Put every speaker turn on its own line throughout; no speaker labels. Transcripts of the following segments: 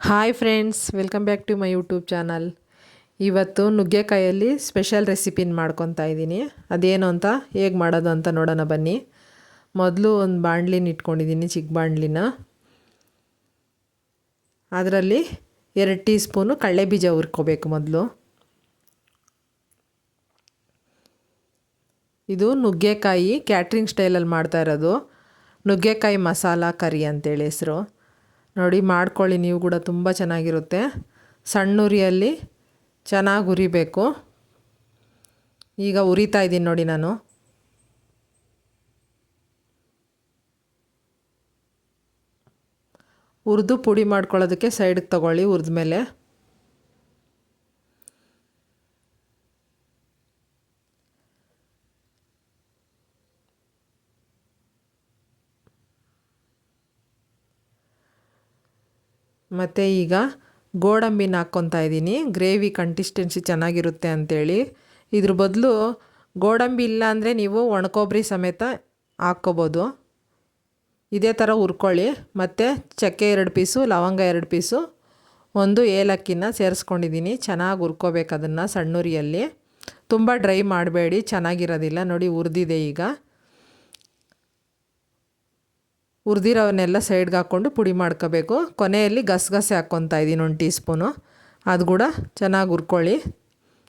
Hi friends, welcome back to my YouTube channel. ಇವತ್ತು ನುಗ್ಗೆಕಾಯಲ್ಲಿ special ರೆಸಿಪಿನ ಮಾಡ್ಕೊತಾ ಇದ್ದೀನಿ. ಅದೇನು ಅಂತ ಹೇಗೆ ಮಾಡೋದು ಅಂತ ನೋಡೋಣ ಬನ್ನಿ. ಮೊದಲು ಒಂದು ಬಾಣಲಿನ ಇಟ್ಕೊಂಡಿದ್ದೀನಿ, ಚಿಕ್ಕ ಬಾಣಲಿನ. ಅದರಲ್ಲಿ 2 ಟೀ ಸ್ಪೂನು ಕಡಲೆ ಬೀಜ ಹುರ್ಕೋಬೇಕು ಮೊದಲು. ಇದು ನುಗ್ಗೆಕಾಯಿ ಕ್ಯಾಟ್ರಿಂಗ್ ಸ್ಟೈಲಲ್ಲಿ ಮಾಡ್ತಾ ಇರೋದು. ನುಗ್ಗೆಕಾಯಿ ಮಸಾಲ ಕರಿ ಅಂತೇಳಿ ಹೆಸರು. ನೋಡಿ, ಮಾಡ್ಕೊಳ್ಳಿ ನೀವು ಕೂಡ, ತುಂಬ ಚೆನ್ನಾಗಿರುತ್ತೆ. ಸಣ್ಣ ಉರಿಯಲ್ಲಿ ಚೆನ್ನಾಗಿ ಹುರಿಬೇಕು. ಈಗ ಹುರಿತಾ ಇದ್ದೀನಿ ನೋಡಿ ನಾನು. ಹುರಿದು ಪುಡಿ ಮಾಡ್ಕೊಳ್ಳೋದಕ್ಕೆ ಸೈಡ್ಗೆ ತಗೊಳ್ಳಿ. ಹುರಿದ್ಮೇಲೆ ಮತ್ತು ಈಗ ಗೋಡಂಬಿನ ಹಾಕ್ಕೊತಾ ಇದ್ದೀನಿ. ಗ್ರೇವಿ ಕನ್ಸಿಸ್ಟೆನ್ಸಿ ಚೆನ್ನಾಗಿರುತ್ತೆ ಅಂಥೇಳಿ. ಇದ್ರ ಬದಲು ಗೋಡಂಬಿ ಇಲ್ಲ ಅಂದರೆ ನೀವು ಒಣಕೊಬ್ಬರಿ ಸಮೇತ ಹಾಕ್ಕೋಬೋದು. ಇದೇ ಥರ ಹುರ್ಕೊಳ್ಳಿ. ಮತ್ತು ಚಕ್ಕೆ 2 ಪೀಸು, ಲವಂಗ 2 ಪೀಸು, ಒಂದು ಏಲಕ್ಕಿನ ಸೇರಿಸ್ಕೊಂಡಿದ್ದೀನಿ. ಚೆನ್ನಾಗಿ ಹುರ್ಕೋಬೇಕು ಅದನ್ನು ಸಣ್ಣುರಿಯಲ್ಲಿ. ತುಂಬ ಡ್ರೈ ಮಾಡಬೇಡಿ, ಚೆನ್ನಾಗಿರೋದಿಲ್ಲ. ನೋಡಿ, ಹುರಿದಿದೆ. ಈಗ ಹುರಿದಿರೋವನ್ನೆಲ್ಲ ಸೈಡ್ಗೆ ಹಾಕ್ಕೊಂಡು ಪುಡಿ ಮಾಡ್ಕೋಬೇಕು. ಕೊನೆಯಲ್ಲಿ ಗಸಗಸೆ ಹಾಕ್ಕೊತಾ ಇದ್ದೀನಿ 1 ಟೀ ಸ್ಪೂನು. ಅದು ಕೂಡ ಚೆನ್ನಾಗಿ ಹುರ್ಕೊಳ್ಳಿ.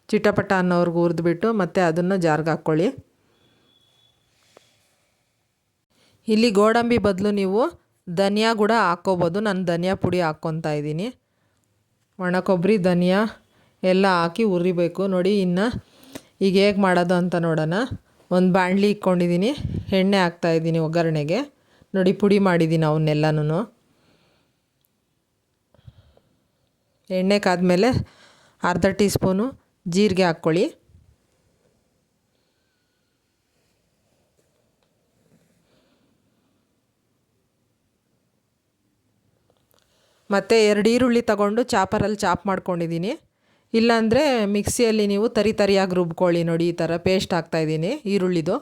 ಚಿಟಪಟ ಅನ್ನೋರ್ಗೆ ಹುರಿದ್ಬಿಟ್ಟು ಮತ್ತು ಅದನ್ನು ಜಾರ್ಗೆ ಹಾಕ್ಕೊಳ್ಳಿ. ಇಲ್ಲಿ ಗೋಡಂಬಿ ಬದಲು ನೀವು ಧನಿಯಾ ಕೂಡ ಹಾಕ್ಕೋಬೋದು. ನಾನು ಧನಿಯಾ ಪುಡಿ ಹಾಕ್ಕೊತಾ ಇದ್ದೀನಿ. ಒಣ ಕೊಬ್ಬರಿ, ಧನಿಯಾ ಎಲ್ಲ ಹಾಕಿ ಹುರಿಬೇಕು. ನೋಡಿ, ಇನ್ನು ಈಗ ಹೇಗೆ ಮಾಡೋದು ಅಂತ ನೋಡೋಣ. ಒಂದು ಬಾಣಲಿ ಇಟ್ಕೊಂಡಿದ್ದೀನಿ, ಎಣ್ಣೆ ಹಾಕ್ತಾಯಿದ್ದೀನಿ ಒಗ್ಗರಣೆಗೆ. ನೋಡಿ, ಪುಡಿ ಮಾಡಿದ್ದೀನಿ ಅವನ್ನೆಲ್ಲನೂ. ಎಣ್ಣೆ ಕಾದ್ಮೇಲೆ ಅರ್ಧ ಟೀ ಸ್ಪೂನು ಜೀರಿಗೆ ಹಾಕ್ಕೊಳ್ಳಿ. ಮತ್ತು 2 ಈರುಳ್ಳಿ ತಗೊಂಡು ಚಾಪರಲ್ಲಿ ಚಾಪ್ ಮಾಡ್ಕೊಂಡಿದ್ದೀನಿ. ಇಲ್ಲಾಂದರೆ ಮಿಕ್ಸಿಯಲ್ಲಿ ನೀವು ತರಿಯಾಗಿ ರುಬ್ಕೊಳ್ಳಿ. ನೋಡಿ, ಈ ಥರ ಪೇಸ್ಟ್ ಹಾಕ್ತಾಯಿದ್ದೀನಿ ಈರುಳ್ಳಿದು.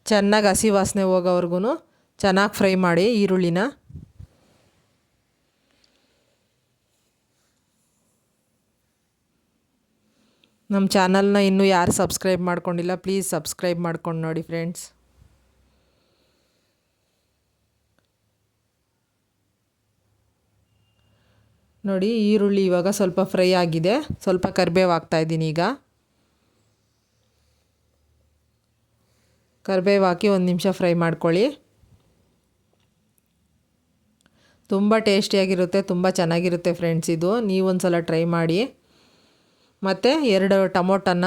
ಚೆನ್ನಾಗಿ ಹಸಿ ವಾಸನೆ ಹೋಗೋವರೆಗೂ ಚೆನ್ನಾಗಿ ಫ್ರೈ ಮಾಡಿ ಈರುಳ್ಳಿನ. ನಮ್ಮ ಚಾನಲ್ನ ಇನ್ನೂ ಯಾರು ಸಬ್ಸ್ಕ್ರೈಬ್ ಮಾಡ್ಕೊಂಡಿಲ್ಲ, ಪ್ಲೀಸ್ ಸಬ್ಸ್ಕ್ರೈಬ್ ಮಾಡ್ಕೊಂಡು ನೋಡಿ ಫ್ರೆಂಡ್ಸ್. ನೋಡಿ, ಈರುಳ್ಳಿ ಇವಾಗ ಸ್ವಲ್ಪ ಫ್ರೈ ಆಗಿದೆ. ಸ್ವಲ್ಪ ಕರಿಬೇವು ಹಾಕ್ತಾಯಿದ್ದೀನಿ. ಈಗ ಕರಿಬೇವು ಹಾಕಿ 1 ನಿಮಿಷ ಫ್ರೈ ಮಾಡ್ಕೊಳ್ಳಿ. ತುಂಬ ಟೇಸ್ಟಿಯಾಗಿರುತ್ತೆ, ತುಂಬ ಚೆನ್ನಾಗಿರುತ್ತೆ ಫ್ರೆಂಡ್ಸ್. ಇದು ನೀವೊಂದು ಸಲ ಟ್ರೈ ಮಾಡಿ. ಮತ್ತು 2 ಟೊಮೊಟೊನ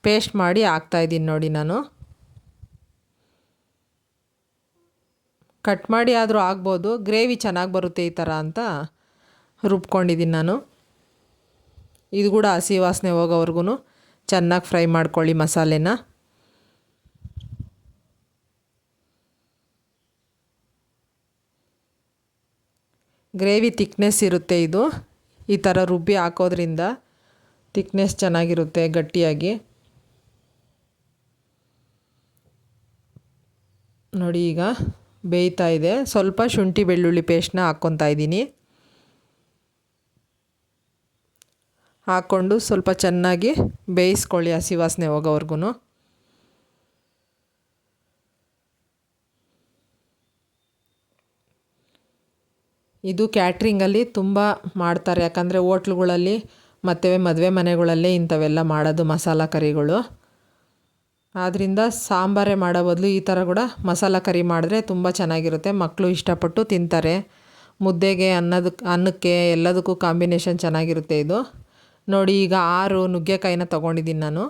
ಪೇಸ್ಟ್ ಮಾಡಿ ಹಾಕ್ತಾಯಿದ್ದೀನಿ ನೋಡಿ ನಾನು. ಕಟ್ ಮಾಡಿ ಆದರೂ ಆಗ್ಬೋದು, ಗ್ರೇವಿ ಚೆನ್ನಾಗಿ ಬರುತ್ತೆ ಈ ಥರ ಅಂತ ರುಬ್ಕೊಂಡಿದ್ದೀನಿ ನಾನು. ಇದು ಕೂಡ ಹಸಿ ವಾಸನೆ ಹೋಗೋವರೆಗೂ ಚೆನ್ನಾಗಿ ಫ್ರೈ ಮಾಡ್ಕೊಳ್ಳಿ ಮಸಾಲೆನ. ಗ್ರೇವಿ ತಿಕ್ನೆಸ್ ಇರುತ್ತೆ ಇದು. ಈ ಥರ ರುಬ್ಬಿ ಹಾಕೋದ್ರಿಂದ ತಿಕ್ನೆಸ್ ಚೆನ್ನಾಗಿರುತ್ತೆ, ಗಟ್ಟಿಯಾಗಿ. ನೋಡಿ, ಈಗ ಬೇಯ್ತಾ ಇದೆ. ಸ್ವಲ್ಪ ಶುಂಠಿ ಬೆಳ್ಳುಳ್ಳಿ ಪೇಸ್ಟ್ನ ಹಾಕ್ಕೊತಾ ಇದ್ದೀನಿ. ಹಾಕ್ಕೊಂಡು ಸ್ವಲ್ಪ ಚೆನ್ನಾಗಿ ಬೇಯಿಸ್ಕೊಳ್ಳಿ ಹಸಿ ವಾಸನೆ ಹೋಗೋವರೆಗೂ. ಇದು ಕ್ಯಾಟ್ರಿಂಗಲ್ಲಿ ತುಂಬ ಮಾಡ್ತಾರೆ, ಯಾಕಂದರೆ ಹೋಟ್ಲುಗಳಲ್ಲಿ ಮತ್ತು ಮದುವೆ ಮನೆಗಳಲ್ಲೇ ಇಂಥವೆಲ್ಲ ಮಾಡೋದು ಮಸಾಲ ಕರಿಗಳು. ಆದ್ದರಿಂದ ಸಾಂಬಾರೇ ಮಾಡೋ ಬದಲು ಈ ಥರ ಕೂಡ ಮಸಾಲ ಕರಿ ಮಾಡಿದ್ರೆ ತುಂಬ ಚೆನ್ನಾಗಿರುತ್ತೆ. ಮಕ್ಕಳು ಇಷ್ಟಪಟ್ಟು ತಿಂತಾರೆ. ಮುದ್ದೆಗೆ, ಅನ್ನಕ್ಕೆ ಎಲ್ಲದಕ್ಕೂ ಕಾಂಬಿನೇಷನ್ ಚೆನ್ನಾಗಿರುತ್ತೆ ಇದು. ನೋಡಿ, ಈಗ 6 ನುಗ್ಗೆಕಾಯಿನ ತೊಗೊಂಡಿದ್ದೀನಿ ನಾನು.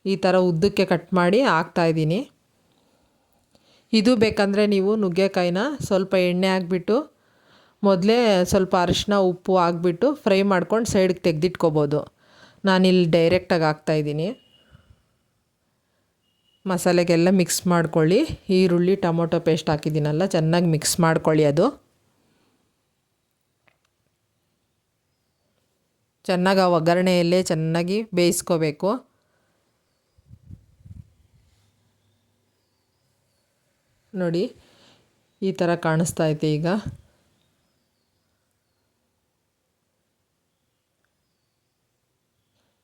ಈ ಥರ ಉದ್ದಕ್ಕೆ ಕಟ್ ಮಾಡಿ ಹಾಕ್ತಾಯಿದ್ದೀನಿ. ಇದು ಬೇಕಂದರೆ ನೀವು ನುಗ್ಗೆಕಾಯಿನ ಸ್ವಲ್ಪ ಎಣ್ಣೆ ಹಾಕ್ಬಿಟ್ಟು ಮೊದಲೇ ಸ್ವಲ್ಪ ಅರಿಶಿನ, ಉಪ್ಪು ಹಾಕ್ಬಿಟ್ಟು ಫ್ರೈ ಮಾಡ್ಕೊಂಡು ಸೈಡ್ಗೆ ತೆಗೆದಿಟ್ಕೋಬೋದು. ನಾನಿಲ್ಲಿ ಡೈರೆಕ್ಟಾಗಿ ಹಾಕ್ತಾಯಿದ್ದೀನಿ. ಮಸಾಲೆಗೆಲ್ಲ ಮಿಕ್ಸ್ ಮಾಡ್ಕೊಳ್ಳಿ. ಈರುಳ್ಳಿ, ಟೊಮೊಟೊ ಪೇಸ್ಟ್ ಹಾಕಿದ್ದೀನಲ್ಲ, ಚೆನ್ನಾಗಿ ಮಿಕ್ಸ್ ಮಾಡ್ಕೊಳ್ಳಿ. ಅದು ಚೆನ್ನಾಗಿ ಆ ಒಗ್ಗರಣೆಯಲ್ಲೇ ಚೆನ್ನಾಗಿ ಬೇಯಿಸ್ಕೋಬೇಕು. ನೋಡಿ, ಈ ಥರ ಕಾಣಿಸ್ತಾ ಐತೆ ಈಗ.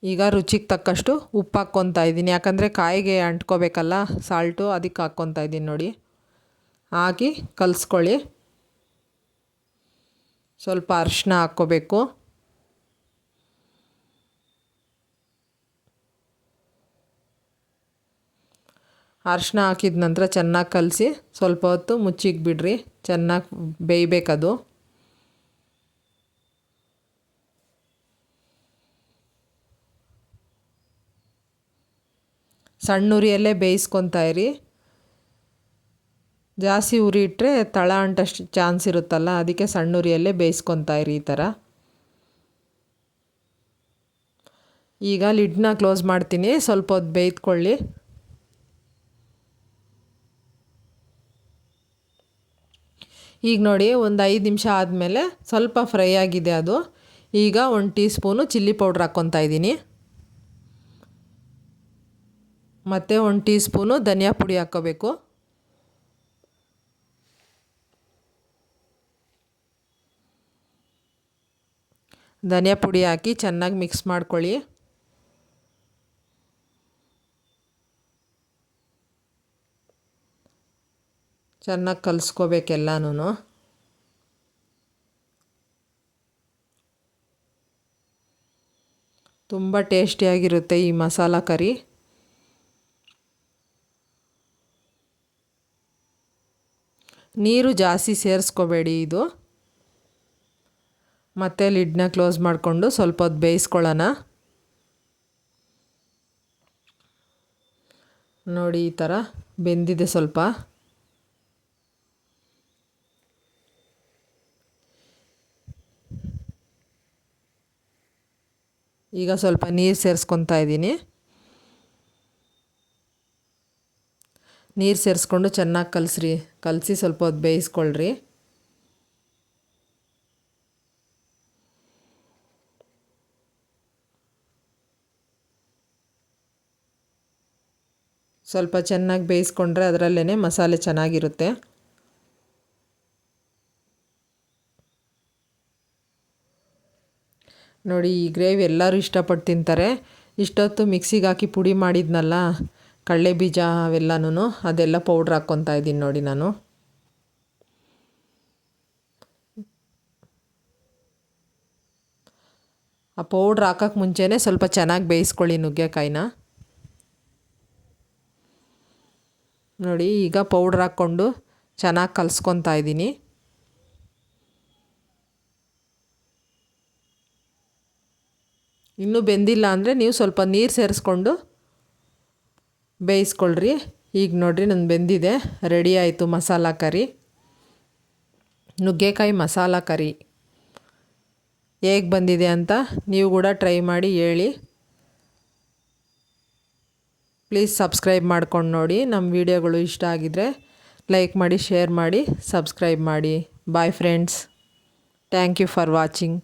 ಈಗ ರುಚಿಗೆ ತಕ್ಕಷ್ಟು ಉಪ್ಪು ಹಾಕ್ಕೊತಾ ಇದ್ದೀನಿ, ಯಾಕಂದರೆ ಕಾಯಿಗೆ ಅಂಟ್ಕೋಬೇಕಲ್ಲ ಸಾಲ್ಟು, ಅದಕ್ಕೆ ಹಾಕ್ಕೊತಾ ಇದ್ದೀನಿ ನೋಡಿ. ಹಾಕಿ ಕಲಿಸ್ಕೊಳ್ಳಿ. ಸ್ವಲ್ಪ ಅರಿಶಿನ ಹಾಕ್ಕೋಬೇಕು. ಅರಿಶಿನ ಹಾಕಿದ ನಂತರ ಚೆನ್ನಾಗಿ ಕಲಸಿ ಸ್ವಲ್ಪ ಹೊತ್ತು ಮುಚ್ಚಿಗೆ ಬಿಡ್ರಿ, ಚೆನ್ನಾಗಿ ಬೇಯಬೇಕದು. ಸಣ್ಣ ಉರಿಯಲ್ಲೇ ಬೇಯಿಸ್ಕೊತಾ ಇರಿ. ಜಾಸ್ತಿ ಉರಿ ಇಟ್ಟರೆ ತಳ ಅಂಟಷ್ಟು ಚಾನ್ಸ್ ಇರುತ್ತಲ್ಲ, ಅದಕ್ಕೆ ಸಣ್ಣ ಉರಿಯಲ್ಲೇ ಬೇಯಿಸ್ಕೊತಾ ಇರಿ ಈ ಥರ. ಈಗ ಲಿಡ್ನ ಕ್ಲೋಸ್ ಮಾಡ್ತೀನಿ, ಸ್ವಲ್ಪ ಹೊತ್ತು ಬೇಯ್ದುಕೊಳ್ಳಿ. ಈಗ ನೋಡಿ ಒಂದು 5 ನಿಮಿಷ ಆದಮೇಲೆ ಸ್ವಲ್ಪ ಫ್ರೈ ಆಗಿದೆ ಅದು. ಈಗ 1 ಟೀ ಸ್ಪೂನು ಚಿಲ್ಲಿ ಪೌಡ್ರ್ ಹಾಕ್ಕೊತಾ ಇದ್ದೀನಿ. ಮತ್ತು 1 ಟೀ ಸ್ಪೂನು ಧನಿಯಾ ಪುಡಿ ಹಾಕ್ಕೋಬೇಕು. ಧನಿಯಾ ಪುಡಿ ಹಾಕಿ ಚೆನ್ನಾಗಿ ಮಿಕ್ಸ್ ಮಾಡ್ಕೊಳ್ಳಿ. ಚೆನ್ನಾಗಿ ಕಲಿಸ್ಕೋಬೇಕೆಲ್ಲನೂ. ತುಂಬ ಟೇಸ್ಟಿಯಾಗಿರುತ್ತೆ ಈ ಮಸಾಲ ಕರಿ. ನೀರು ಜಾಸ್ತಿ ಸೇರಿಸ್ಕೋಬೇಡಿ ಇದು. ಮತ್ತು ಲಿಡ್ನ ಕ್ಲೋಸ್ ಮಾಡಿಕೊಂಡು ಸ್ವಲ್ಪ ಹೊತ್ತು ಬೇಯಿಸ್ಕೊಳ್ಳೋಣ. ನೋಡಿ ಈ ಥರ ಬೆಂದಿದೆ ಸ್ವಲ್ಪ. ಈಗ ಸ್ವಲ್ಪ ನೀರು ಸೇರಿಸ್ಕೊತಾ ಇದ್ದೀನಿ. ನೀರು ಸೇರಿಸ್ಕೊಂಡು ಚೆನ್ನಾಗಿ ಕಲಸಿ ಸ್ವಲ್ಪ ಹೊತ್ತು ಬೇಯಿಸ್ಕೊಳ್ರಿ. ಸ್ವಲ್ಪ ಚೆನ್ನಾಗಿ ಬೇಯಿಸ್ಕೊಂಡ್ರೆ ಅದರಲ್ಲೇ ಮಸಾಲೆ ಚೆನ್ನಾಗಿರುತ್ತೆ. ನೋಡಿ ಈ ಗ್ರೇವಿ ಎಲ್ಲರೂ ಇಷ್ಟಪಟ್ಟು ತಿಂತಾರೆ. ಇಷ್ಟೊತ್ತು ಮಿಕ್ಸಿಗೆ ಹಾಕಿ ಪುಡಿ ಮಾಡಿದ್ನಲ್ಲ ಕಡಲೆ ಬೀಜ ಅವೆಲ್ಲನೂ, ಅದೆಲ್ಲ ಪೌಡ್ರ್ ಹಾಕ್ಕೊತಾ ಇದ್ದೀನಿ ನೋಡಿ ನಾನು. ಆ ಪೌಡ್ರ್ ಹಾಕೋಕ್ಕೆ ಮುಂಚೆನೇ ಸ್ವಲ್ಪ ಚೆನ್ನಾಗಿ ಬೇಯಿಸ್ಕೊಳ್ಳಿ ನುಗ್ಗೆಕಾಯಿನ. ನೋಡಿ ಈಗ ಪೌಡ್ರ್ ಹಾಕ್ಕೊಂಡು ಚೆನ್ನಾಗಿ ಕಲಿಸ್ಕೊತಾ ಇದ್ದೀನಿ. ಇನ್ನೂ ಬೆಂದಿಲ್ಲ ಅಂದರೆ ನೀವು ಸ್ವಲ್ಪ ನೀರು ಸೇರಿಸ್ಕೊಂಡು ಬೇಯಿಸ್ಕೊಳ್ರಿ. ಈಗ ನೋಡಿರಿ ನನ್ನ ಬೆಂದಿದೆ, ರೆಡಿ ಆಯಿತು ಮಸಾಲ ಕರಿ, ನುಗ್ಗೆಕಾಯಿ ಮಸಾಲ ಕರಿ. ಹೇಗೆ ಬಂದಿದೆ ಅಂತ ನೀವು ಕೂಡ ಟ್ರೈ ಮಾಡಿ ಹೇಳಿ. ಪ್ಲೀಸ್ ಸಬ್ಸ್ಕ್ರೈಬ್ ಮಾಡ್ಕೊಂಡು ನೋಡಿ. ನಮ್ಮ ವಿಡಿಯೋಗಳು ಇಷ್ಟ ಆಗಿದ್ದರೆ ಲೈಕ್ ಮಾಡಿ, ಶೇರ್ ಮಾಡಿ, ಸಬ್ಸ್ಕ್ರೈಬ್ ಮಾಡಿ. Bye friends, thank you for watching.